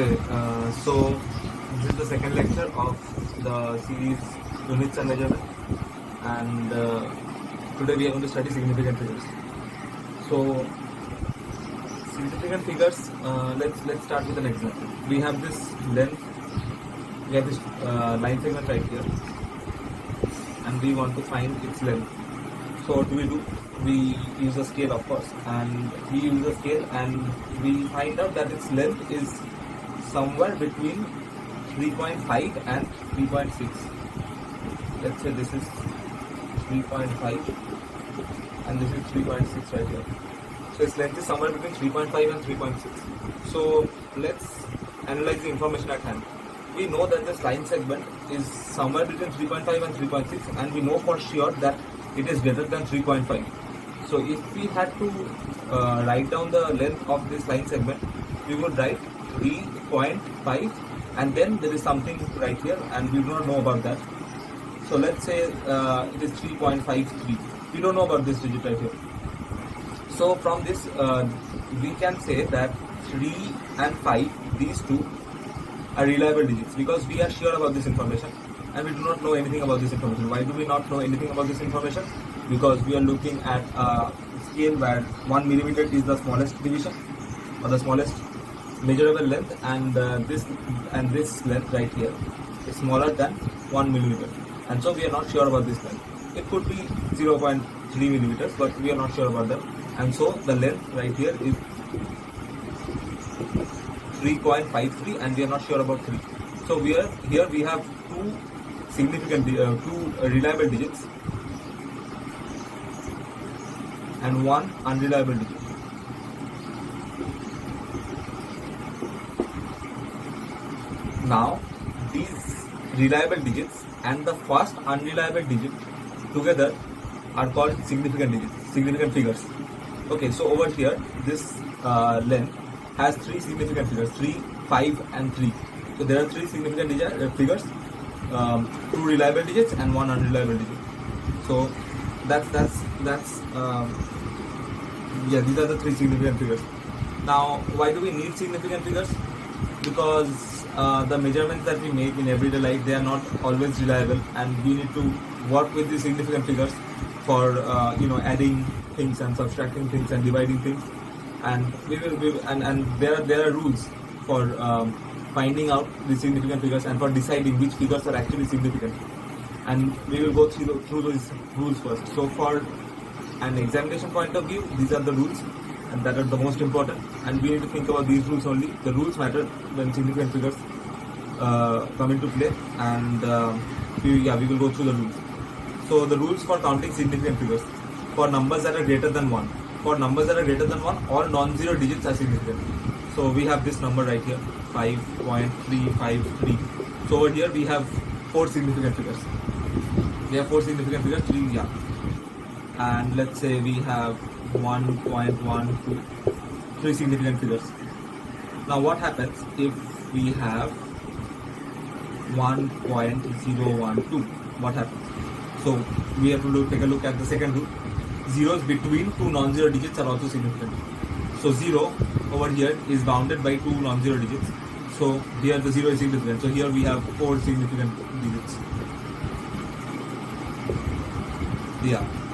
So this is the second lecture of the series Units and Measurement, and today we are going to study significant figures. So significant figures, let's start with an example. We have this length, we have this line segment right here, and we want to find its length. So what do? We use a scale, of course, and we use a scale and we find out that its length is somewhere between 3.5 and 3.6. Let's say this is 3.5 and this is 3.6 right here. So its length is somewhere between 3.5 and 3.6. So let's analyze the information at hand. We know that this line segment is somewhere between 3.5 and 3.6, and we know for sure that it is greater than 3.5. So if we had to write down the length of this line segment, we would write 3.5, and then there is something right here and we do not know about that. So let's say it is 3.53. We don't know about this digit right here. So from this we can say that 3 and 5, these two are reliable digits, because we are sure about this information and we do not know anything about this information. Why do we not know anything about this information? Because we are looking at a scale where 1 millimeter is the smallest division or the smallest measurable length, and this length right here is smaller than 1 millimeter, and so we are not sure about this length. It could be 0.3 millimeters, but we are not sure about that, and so the length right here is 3.53 and we are not sure about 3. So here we have two reliable digits and one unreliable digit. Now these reliable digits and the first unreliable digit together are called significant digits, significant figures. Okay, so over here this length has three significant figures, 3, 5 and 3. So there are three significant figures, two reliable digits and one unreliable digit. So these are the three significant figures. Now why do we need significant figures? Because the measurements that we make in everyday life, they are not always reliable, and we need to work with these significant figures for adding things and subtracting things and dividing things, and there are rules for finding out the significant figures and for deciding which figures are actually significant, and we will go through those rules first. So for an examination point of view, these are the rules and that are the most important, and we need to think about these rules only. The rules matter when significant figures come into play, and we will go through the rules. So the rules for counting significant figures: for numbers that are greater than 1. For numbers that are greater than 1, all non-zero digits are significant. So we have this number right here, 5.353. So over here we have 4 significant figures. We have 4 significant figures, 3, and let's say we have 1.12, 3 significant figures. Now what happens if we have 1.012? What happens? So we have to take a look at the second rule. Zeros between two non-zero digits are also significant. So 0 over here is bounded by 2 non-zero digits. So here the 0 is significant. So here we have 4 significant digits.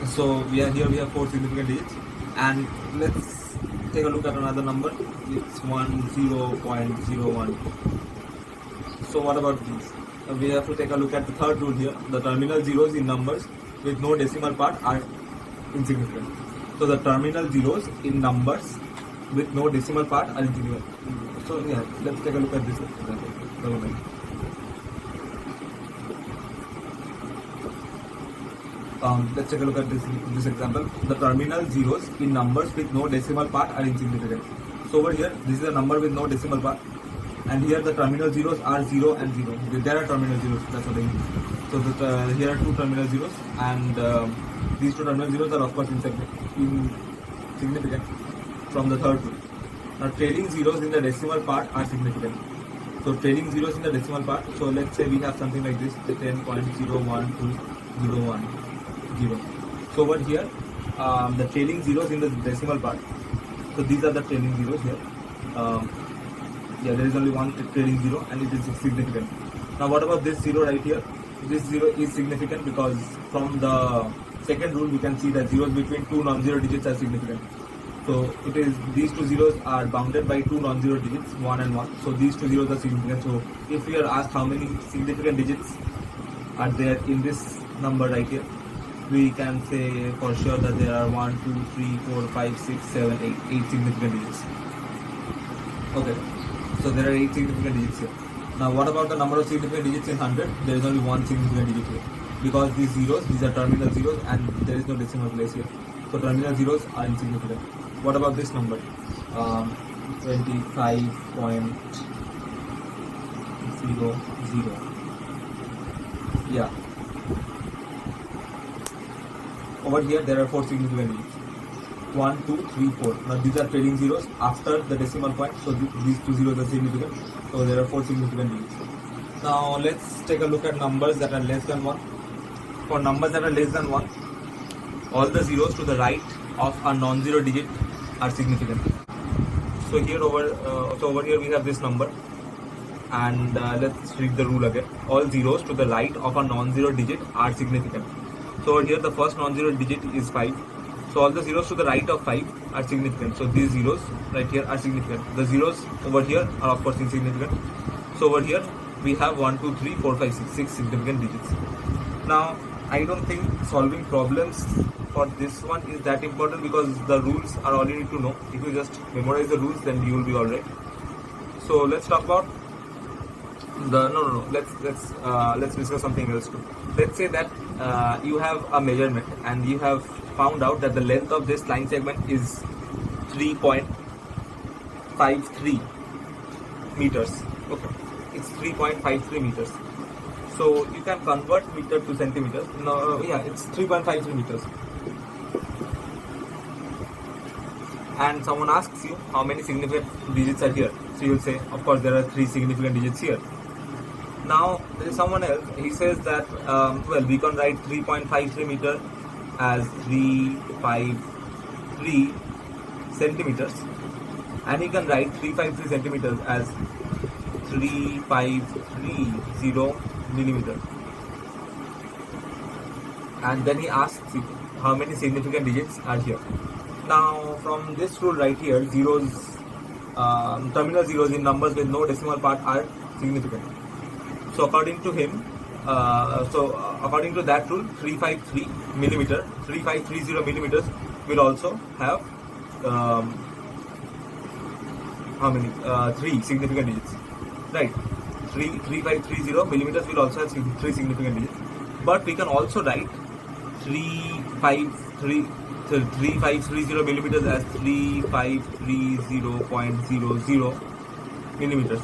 So we have 4 significant digits, and let's take a look at another number. It's 10.01. So what about these? We have to take a look at the third rule here. The terminal zeros in numbers with no decimal part are insignificant. So the terminal zeros in numbers with no decimal part are insignificant. So let's take a look at this example. Let's take a look at this example. The terminal zeros in numbers with no decimal part are insignificant. So over here, this is a number with no decimal part, and here the terminal zeros are 0 and 0. There are terminal zeros, that's what I mean. So here are 2 terminal zeros, and these 2 terminal zeros are of course insignificant from the third rule. Now trailing zeros in the decimal part are significant. So trailing zeros in the decimal part, so let's say we have something like this, 10.01201. So over here, the trailing zeros in the decimal part. So these are the trailing zeros here. Yeah, there is only one trailing zero and it is significant. Now what about this zero right here? This zero is significant because from the second rule we can see that zeros between two non-zero digits are significant. So it is, these two zeros are bounded by two non-zero digits, 1 and 1. So these two zeros are significant. So if we are asked how many significant digits are there in this number right here, we can say for sure that there are 1, 2, 3, 4, 5, 6, 7, 8 significant digits. Okay, so there are 8 significant digits here. Now what about the number of significant digits in 100? There is only one significant digit here, because these zeros, these are terminal zeros and there is no decimal place here. So terminal zeros are insignificant. What about this number? 25.00. Yeah. Over here there are 4 significant digits. 1, 2, 3, 4. Now these are trailing zeros after the decimal point, so these two zeros are significant. So there are 4 significant digits. Now let's take a look at numbers that are less than 1. For numbers that are less than 1, all the zeros to the right of a non-zero digit are significant. So here over here we have this number, and let's read the rule again. All zeros to the right of a non-zero digit are significant. So over here the first non-zero digit is 5. So all the zeros to the right of 5 are significant. So these zeros right here are significant. The zeros over here are of course insignificant. So over here we have 1, 2, 3, 4, 5, 6 significant digits. Now I don't think solving problems for this one is that important, because the rules are all you need to know. If you just memorize the rules, then you will be alright. So let's talk about the let's discuss something else too. Let's say that you have a measurement and you have found out that the length of this line segment is 3.53 meters. Okay, it's 3.53 meters. So you can convert meter to centimeters. No, yeah, it's 3.53 meters. And someone asks you how many significant digits are here. So you will say, of course, there are 3 significant digits here. Now there is someone else. He says that well, we can write 3.53 meter as 353 centimeters, and he can write 353 centimeters as 3530 millimeter. And then he asks you how many significant digits are here. Now from this rule right here, zeros, terminal zeros in numbers with no decimal part are significant. So according to him, according to that rule, 353 millimeter, 3530 millimeters will also have how many? 3 significant digits, right? 3530 millimeters will also have 3 significant digits. But we can also write 3530 millimeters as 3530.00 millimeters.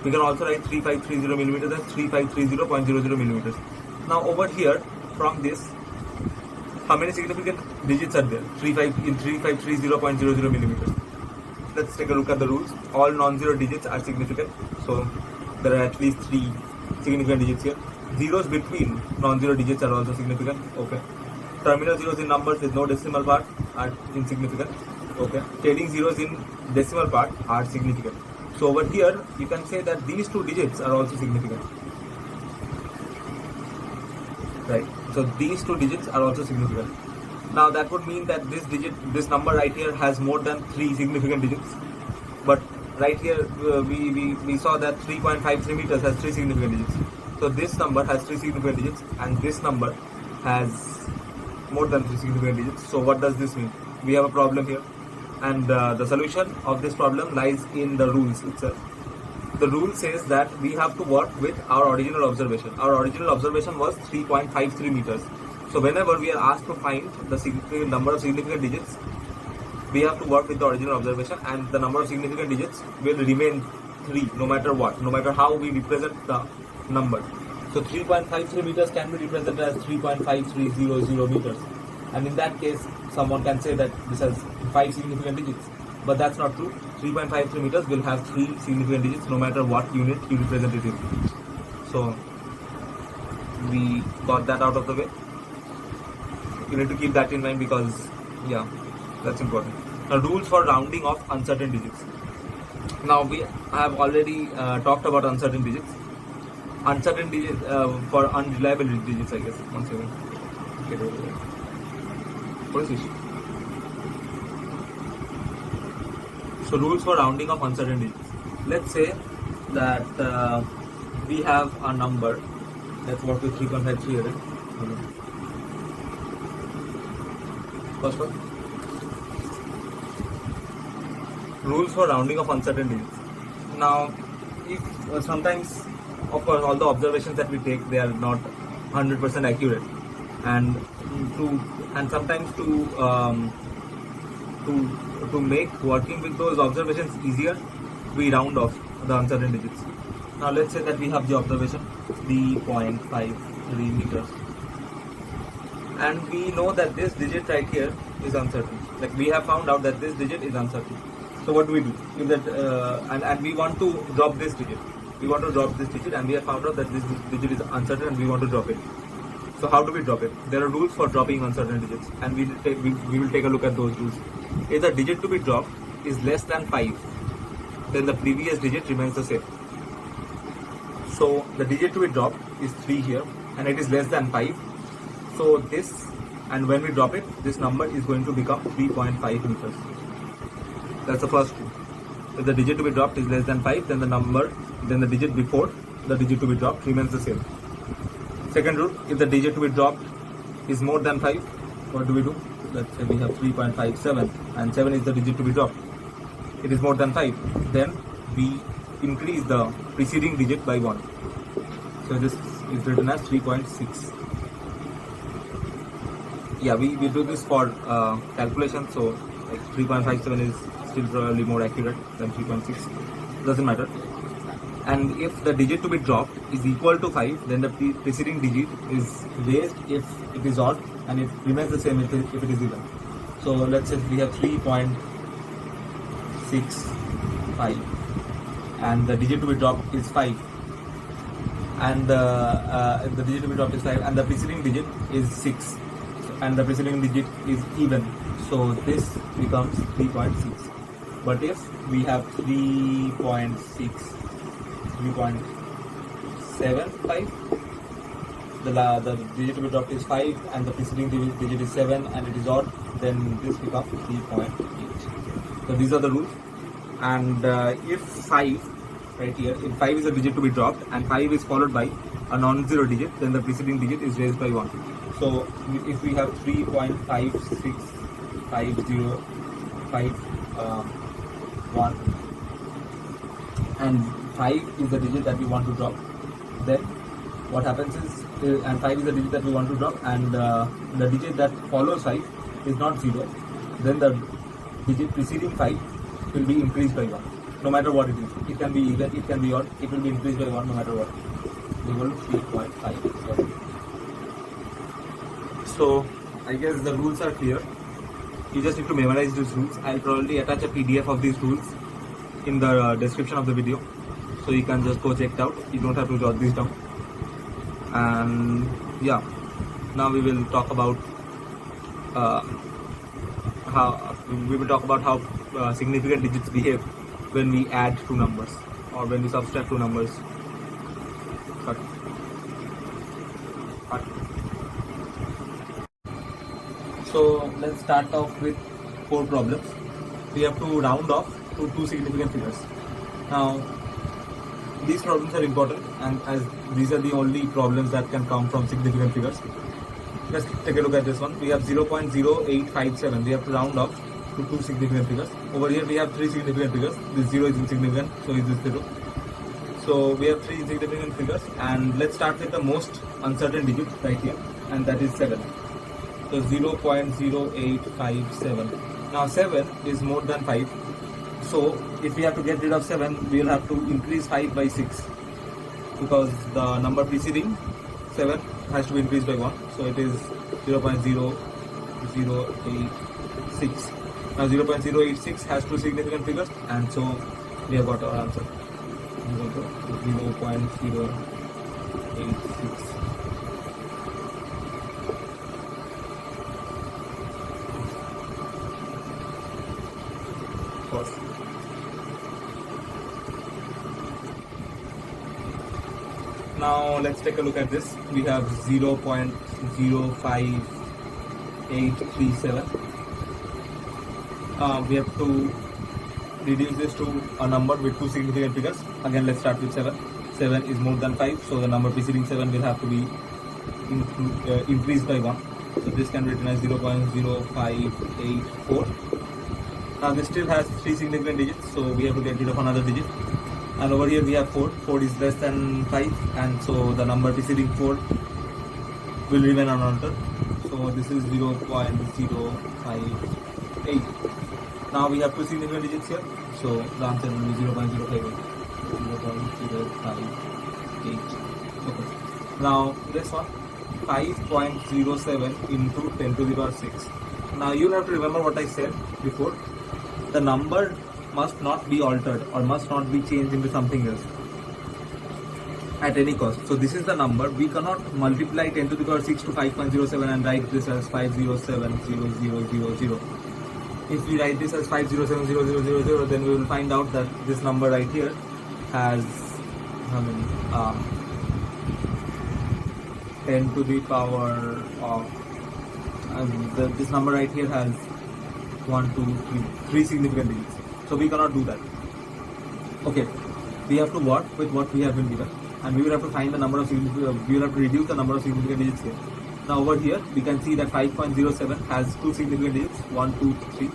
We can also write 3530 millimeters as 3530.00 millimeters. Now over here, from this, how many significant digits are there? 3530.00 millimeters. Let's take a look at the rules. All non-zero digits are significant. So there are at least 3 significant digits here. Zeros between non-zero digits are also significant. Okay. Terminal zeros in numbers with no decimal part are insignificant. Okay. Trailing zeros in decimal part are significant. So over here you can say that these 2 digits are also significant. Right. So these 2 digits are also significant. Now that would mean that this number right here has more than 3 significant digits. But right here we saw that 3.53 meters has 3 significant digits. So this number has 3 significant digits and this number has more than 3 significant digits. So what does this mean? We have a problem here, and the solution of this problem lies in the rules itself. The rule says that we have to work with our original observation. Our original observation was 3.53 meters. So whenever we are asked to find the significant number of significant digits, we have to work with the original observation, and the number of significant digits will remain 3 no matter what, no matter how we represent the number. So 3.53 meters can be represented as 3.5300 meters, and in that case someone can say that this has 5 significant digits, but that's not true. 3.53 meters will have 3 significant digits no matter what unit you represent it in. So we got that out of the way. You need to keep that in mind because yeah, that's important. Now rules for rounding of uncertain digits. Now we have already talked about uncertain digits. Uncertain digits for unreliable digits, I guess. 1 second. Get over there. What is this? So rules for rounding of uncertain digits. Let's say that we have a number. Let's work with 3.53 here. First one. Rules for rounding of uncertain digits. Now, if sometimes, of course, all the observations that we take, they are not 100% accurate, and sometimes to make working with those observations easier, we round off the uncertain digits. Now let's say that we have the observation 3.53 meters, and we know that this digit right here is uncertain. Like, we have found out that this digit is uncertain. So what do we do? If that and we want to drop this digit. We want to drop this digit, and we have found out that this digit is uncertain, and we want to drop it. So how do we drop it? There are rules for dropping uncertain digits, and we will take a look at those rules. If the digit to be dropped is less than 5, then the previous digit remains the same. So the digit to be dropped is 3 here, and it is less than 5. So this, and when we drop it, this number is going to become 3.5 meters. That's the first rule. If the digit to be dropped is less than 5, then the digit before the digit to be dropped remains the same. Second rule, if the digit to be dropped is more than 5, what do we do? Let's say we have 3.57, and 7 is the digit to be dropped. It is more than 5. Then we increase the preceding digit by 1. So this is written as 3.6. Yeah, we do this for calculation, so like 3.57 is still probably more accurate than 3.6. Doesn't matter. And if the digit to be dropped is equal to 5, then the preceding digit is raised if it is odd, and it remains the same if it is even. So let's say we have 3.65, and the digit to be dropped is 5, and the digit to be dropped is 5, and the preceding digit is 6, and the preceding digit is even. So this becomes 3.6. But if we have 3.75, the digit to be dropped is 5, and the preceding digit is 7, and it is odd, then this becomes 3.8. So these are the rules. And if 5, right here, if 5 is a digit to be dropped and 5 is followed by a non-zero digit, then the preceding digit is raised by 1. So if we have 3.56505 and 5 is the digit that we want to drop, then what happens is, and 5 is the digit that we want to drop, and the digit that follows 5 is not 0, then the digit preceding 5 will be increased by 1, no matter what it is. It can be even, it can be odd, it will be increased by 1 no matter what. Equal to 3.5. So I guess the rules are clear. You just need to memorize these rules. I'll probably attach a PDF of these rules in the description of the video, so you can just go check it out. You don't have to jot these down. And yeah, now we will talk about how significant digits behave when we add two numbers or when we subtract two numbers. Cut. So let's start off with 4 problems. We have to round off to 2 significant figures. Now, these problems are important, and as these are the only problems that can come from significant figures. Let's take a look at this one. We have 0.0857. We have to round off to 2 significant figures. Over here we have 3 significant figures. This 0 is insignificant, so is this 0. So we have 3 significant figures, and let's start with the most uncertain digit right here, and that is 7. So 0.0857. Now 7 is more than 5. So if we have to get rid of 7, we will have to increase 5 by 6, because the number preceding 7 has to be increased by 1. So it is 0.0086. Now 0.086 has 2 significant figures, and so we have got our answer. 0.086. Now let's take a look at this. We have 0.05837. We have to reduce this to a number with two significant figures. Again, let's start with 7. 7 is more than 5, so the number preceding 7 will have to be increased by 1. So this can be written as 0.0584. Now this still has 3 significant digits, so we have to get rid of another digit. And over here we have 4. 4 is less than 5, and so the number preceding 4 will remain unaltered. So this is 0.058. Now we have 2 significant digits here, so the answer will be 0.058. 0.058. Okay. Now this one, 5.07 into 10 to the power 6. Now you have to remember what I said before. The number must not be altered or must not be changed into something else at any cost. So this is the number. We cannot multiply 10 to the power 6 to 5.07 and write this as 5070000. If we write this as 5070000, then we will find out that this number right here has how many 10 to the power of this number right here has 1, 2, 3 significant digits. So we cannot do that. Okay, we have to work with what we have been given, and we will have to find the number of significant. We will have to reduce the number of significant digits here. Now over here we can see that 5.07 has 2 significant digits, 1, 2, 3.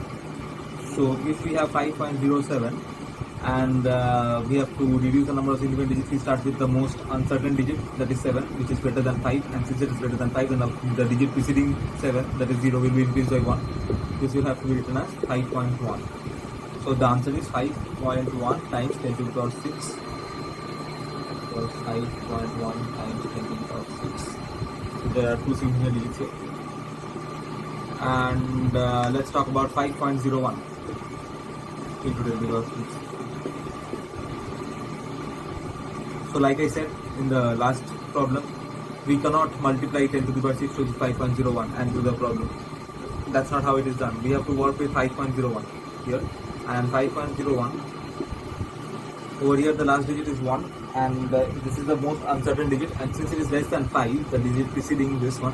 So if we have 5.07 and we have to reduce the number of significant digits, we start with the most uncertain digit, that is 7, which is greater than 5, and since it is greater than 5, then the digit preceding 7, that is 0, will be increased by 1. This will have to be written as 5.1. So the answer is 5.1 times 10 to the power 6. So 5.1 times 10 to the power 6. So there are 2 significant digits here. And let's talk about 5.01 into 10 to the power 6. So like I said in the last problem, we cannot multiply 10 to the power 6 with 5.01 and do the problem. That's not how it is done. We have to work with 5.01 here, and 5.01 over here the last digit is 1, and this is the most uncertain digit, and since it is less than 5, the digit preceding this one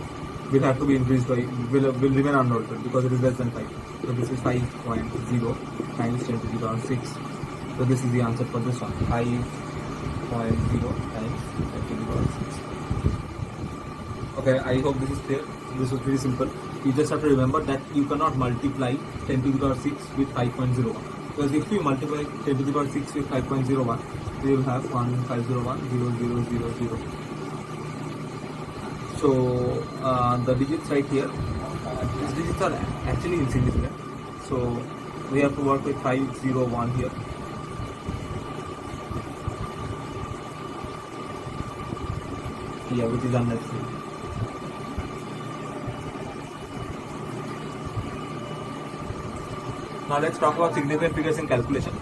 will have to be increased by, will remain unaltered because it is less than 5. So this is 5.0 times 10 to the power 6. So this is the answer for this one, 5.0 times 10 to the power 6. Okay, I hope this is clear. This was very simple. You just have to remember that you cannot multiply 10 to the power 6 with 5.01. Because if you multiply 10 to the power 6 with 5.01, we will have 15010000. So the digits right here, these digits are actually insignificant. So we have to work with 501 here. Yeah, which is unnecessary. Now let's talk about significant figures in calculation.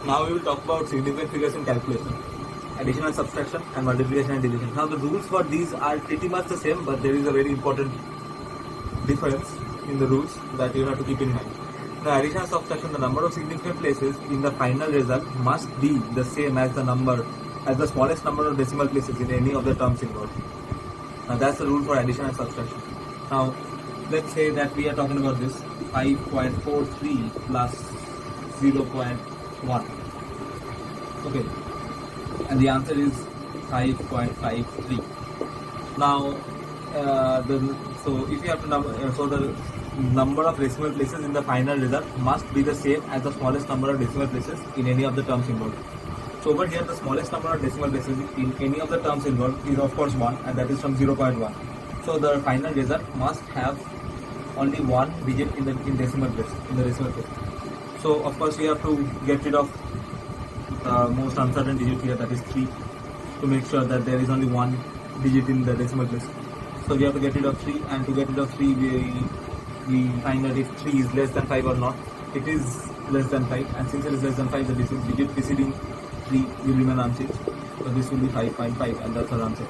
Now we will talk about significant figures in calculation, addition and subtraction, and multiplication and division. Now the rules for these are pretty much the same, but there is a very important difference in the rules that you have to keep in mind. Now addition and subtraction, the number of significant places in the final result must be the same as the smallest number of decimal places in any of the terms involved. Now that's the rule for addition and subtraction. Now let's say that we are talking about this 5.43 plus 0.1. Okay, and the answer is 5.53. Now so if you have to the number of decimal places in the final result must be the same as the smallest number of decimal places in any of the terms involved. So over here the smallest number of decimal places in any of the terms involved is of course 1, and that is from 0.1. So the final result must have only one digit in the decimal place, So of course we have to get rid of the most uncertain digit here, that is 3, to make sure that there is only one digit in the decimal place. So we have to get rid of 3, and to get rid of 3 we find that if 3 is less than 5 or not. It is less than 5, and since it is less than 5, the digit preceding 3 will remain unchanged. So this will be 5.5, and that's our answer.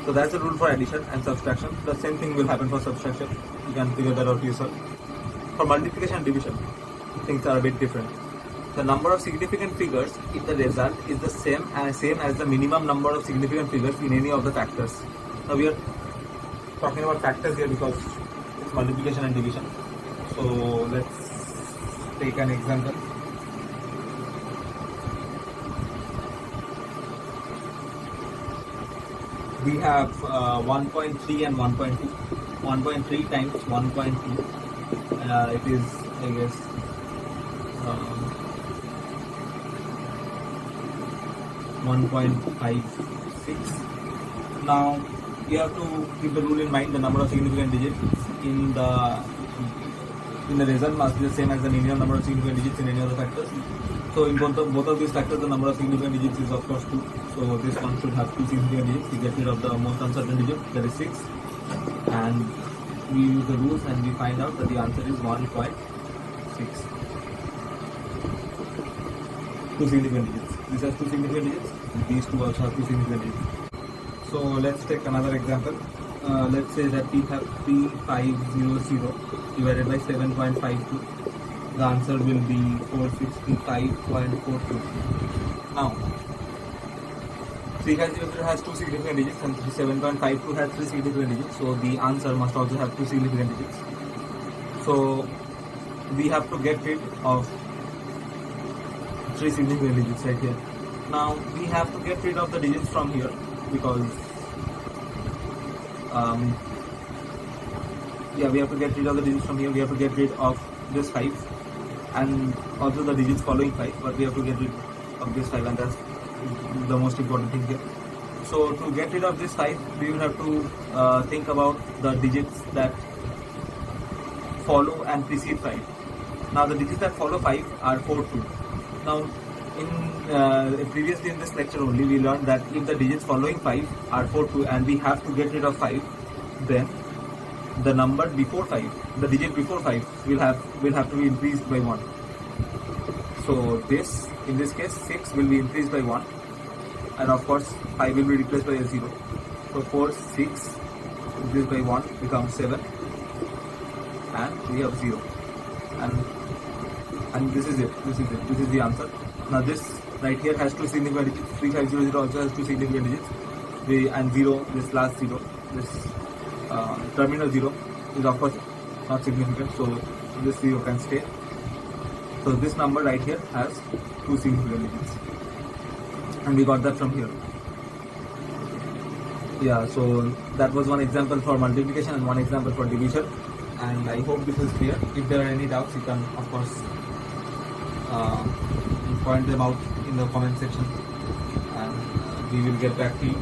So that's the rule for addition and subtraction. The same thing will happen for subtraction. You can figure that out yourself. For multiplication and division, things are a bit different. The number of significant figures in the result is the same as the minimum number of significant figures in any of the factors. Now we are talking about factors here because it's multiplication and division. So let's take an example. We have 1.3 and 1.2. 1.3 times 1.2. It is, I guess, 1.56. Now you have to keep the rule in mind. The number of significant digits in the result must be the same as the minimum number of significant digits in any of the factors. So in both of these factors, the number of significant digits is of course 2. So this one should have 2 significant digits. We get rid of the most uncertain digit, that is 6, and we use the rules and we find out that the answer is 1.6. 2 significant digits. This has 2 significant digits. These two also have 2 significant digits. So let's take another example. Let's say that we have 3500 divided by 7.52. The answer will be 465.42. Now 3500 has 2 significant digits and 7.52 has 3 significant digits. So the answer must also have 2 significant digits. So we have to get rid of 3 significant digits right here. Now we have to get rid of the digits from here because we have to get rid of the digits from here. We have to get rid of this 5 and also the digits following 5, but we have to get rid of this 5, and that's the most important thing here. So to get rid of this 5, we will have to think about the digits that follow and precede 5. Now the digits that follow 5 are 4, 2. Now previously in this lecture only we learned that if the digits following 5 are 4, 2 and we have to get rid of 5, then the number before 5, the digit before 5 will have to be increased by 1. So this, in this case, 6 will be increased by 1, and of course 5 will be replaced by a 0. So 4, 6 increased by 1 becomes 7, and we have 0. And this is it. This is the answer. Now this right here has 2 significant digits. 3500 also has 2 significant digits. And 0, this last 0, this terminal 0 is of course not significant, so this 0 can stay. So this number right here has 2 significant digits, and we got that from here. Yeah, so that was one example for multiplication and one example for division, and I hope this is clear. If there are any doubts, you can of course point them out in the comment section, and we will get back to you.